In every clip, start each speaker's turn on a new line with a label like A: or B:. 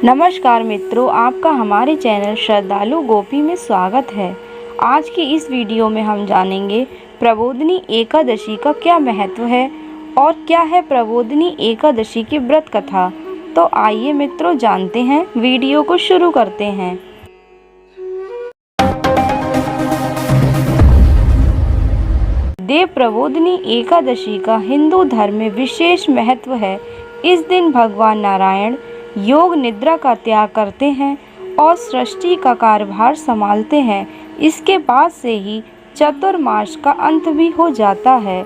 A: नमस्कार मित्रों, आपका हमारे चैनल श्रद्धालु गोपी में स्वागत है। आज की इस वीडियो में हम जानेंगे प्रबोधिनी एकादशी का क्या महत्व है और क्या है प्रबोधिनी एकादशी की व्रत कथा। तो आइए मित्रों जानते हैं, वीडियो को शुरू करते हैं। देव प्रबोधिनी एकादशी का हिंदू धर्म में विशेष महत्व है। इस दिन भगवान नारायण योग निद्रा का त्याग करते हैं और सृष्टि का कार्यभार संभालते हैं। इसके बाद से ही चतुर्मास का अंत भी हो जाता है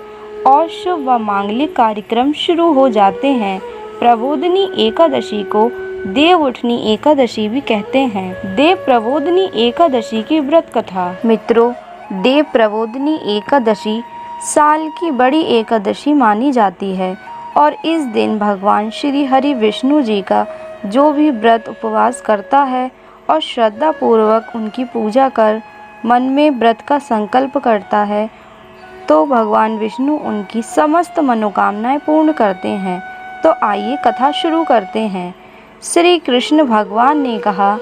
A: और शुभ व मांगलिक कार्यक्रम शुरू हो जाते हैं। प्रबोधिनी एकादशी को देव उठनी एकादशी भी कहते हैं। देव प्रबोधिनी एकादशी की व्रत कथा। मित्रों, देव प्रबोधिनी एकादशी साल की बड़ी एकादशी मानी जाती है और इस दिन भगवान श्री हरि विष्णु जी का जो भी व्रत उपवास करता है और श्रद्धा पूर्वक उनकी पूजा कर मन में व्रत का संकल्प करता है तो भगवान विष्णु उनकी समस्त मनोकामनाएं पूर्ण करते हैं। तो आइए कथा शुरू करते हैं। श्री कृष्ण भगवान ने कहा,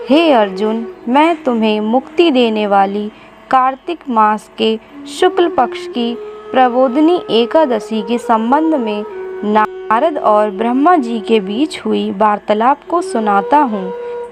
A: हे अर्जुन, मैं तुम्हें मुक्ति देने वाली कार्तिक मास के शुक्ल पक्ष की प्रबोधिनी एकादशी के संबंध में नारद और ब्रह्मा जी के बीच हुई वार्तालाप को सुनाता हूँ।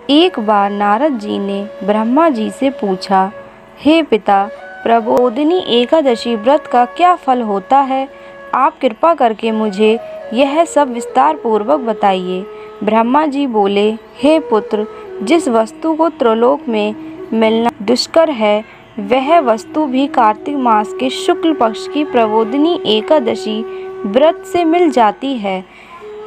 A: एक बार नारद जी ने ब्रह्मा जी से पूछा, हे पिता, प्रबोधिनी एकादशी व्रत का क्या फल होता है? आप कृपा करके मुझे यह सब विस्तार पूर्वक बताइए। ब्रह्मा जी बोले, हे पुत्र, जिस वस्तु को त्रिलोक में मिलना दुष्कर है वह वस्तु भी कार्तिक मास के शुक्ल पक्ष की प्रबोधिनी एकादशी व्रत से मिल जाती है।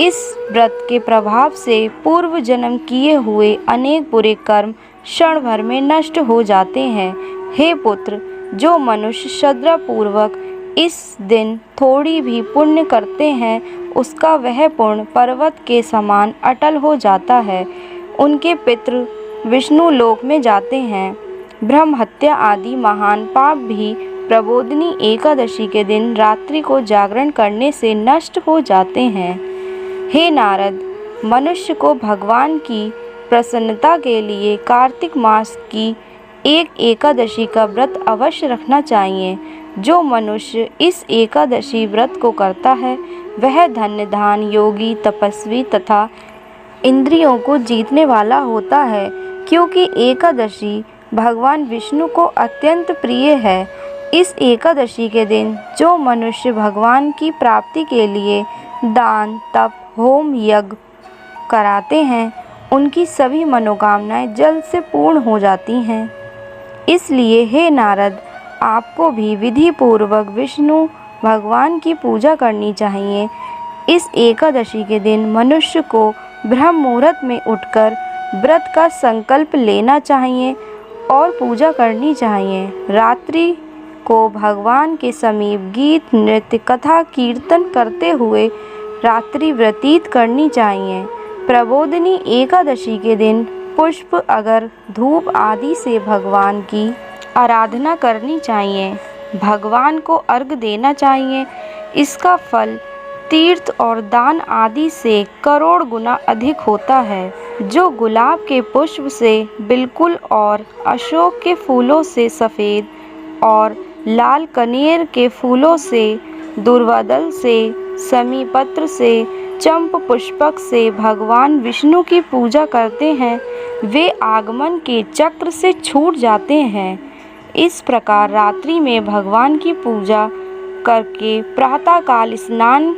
A: इस व्रत के प्रभाव से पूर्व जन्म किए हुए अनेक बुरे कर्म क्षण भर में नष्ट हो जाते हैं। हे पुत्र, जो मनुष्य श्रद्धा पूर्वक इस दिन थोड़ी भी पुण्य करते हैं उसका वह पुण्य पर्वत के समान अटल हो जाता है। उनके पितृ विष्णु लोक में जाते हैं। ब्रह्म हत्या आदि महान पाप भी प्रबोधिनी एकादशी के दिन रात्रि को जागरण करने से नष्ट हो जाते हैं। हे नारद, मनुष्य को भगवान की प्रसन्नता के लिए कार्तिक मास की एक एकादशी का व्रत अवश्य रखना चाहिए। जो मनुष्य इस एकादशी व्रत को करता है वह धन्यधान योगी, तपस्वी तथा इंद्रियों को जीतने वाला होता है, क्योंकि एकादशी भगवान विष्णु को अत्यंत प्रिय है। इस एकादशी के दिन जो मनुष्य भगवान की प्राप्ति के लिए दान, तप, होम, यज्ञ कराते हैं उनकी सभी मनोकामनाएं जल्द से पूर्ण हो जाती हैं। इसलिए हे नारद, आपको भी विधि पूर्वक विष्णु भगवान की पूजा करनी चाहिए। इस एकादशी के दिन मनुष्य को ब्रह्म मुहूर्त में उठकर व्रत का संकल्प लेना चाहिए और पूजा करनी चाहिए। रात्रि को भगवान के समीप गीत, नृत्य, कथा, कीर्तन करते हुए रात्रि व्यतीत करनी चाहिए। प्रबोधिनी एकादशी के दिन पुष्प, अगर, धूप आदि से भगवान की आराधना करनी चाहिए। भगवान को अर्घ्य देना चाहिए। इसका फल तीर्थ और दान आदि से करोड़ गुना अधिक होता है। जो गुलाब के पुष्प से बिल्कुल और अशोक के फूलों से सफ़ेद और लाल कनेर के फूलों से, दुर्वादल से, समीपत्र से, चंप पुष्पक से भगवान विष्णु की पूजा करते हैं वे आगमन के चक्र से छूट जाते हैं। इस प्रकार रात्रि में भगवान की पूजा करके प्रातःकाल स्नान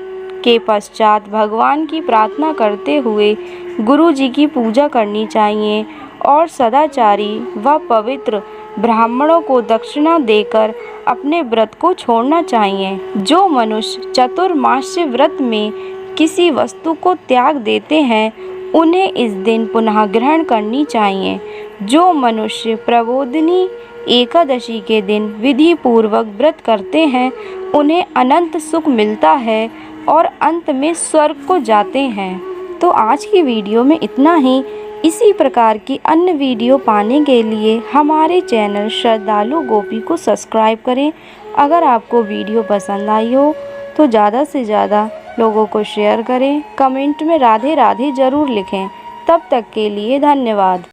A: के पश्चात भगवान की प्रार्थना करते हुए गुरु जी की पूजा करनी चाहिए और सदाचारी व पवित्र ब्राह्मणों को दक्षिणा देकर अपने व्रत को छोड़ना चाहिए। जो मनुष्य चतुर्मास्य व्रत में किसी वस्तु को त्याग देते हैं उन्हें इस दिन पुनः ग्रहण करनी चाहिए। जो मनुष्य प्रबोधिनी एकादशी के दिन विधि पूर्वक व्रत करते हैं उन्हें अनंत सुख मिलता है और अंत में स्वर्ग को जाते हैं। तो आज की वीडियो में इतना ही। इसी प्रकार की अन्य वीडियो पाने के लिए हमारे चैनल श्रद्धालु गोपी को सब्सक्राइब करें। अगर आपको वीडियो पसंद आई हो तो ज़्यादा से ज़्यादा लोगों को शेयर करें। कमेंट में राधे राधे ज़रूर लिखें। तब तक के लिए धन्यवाद।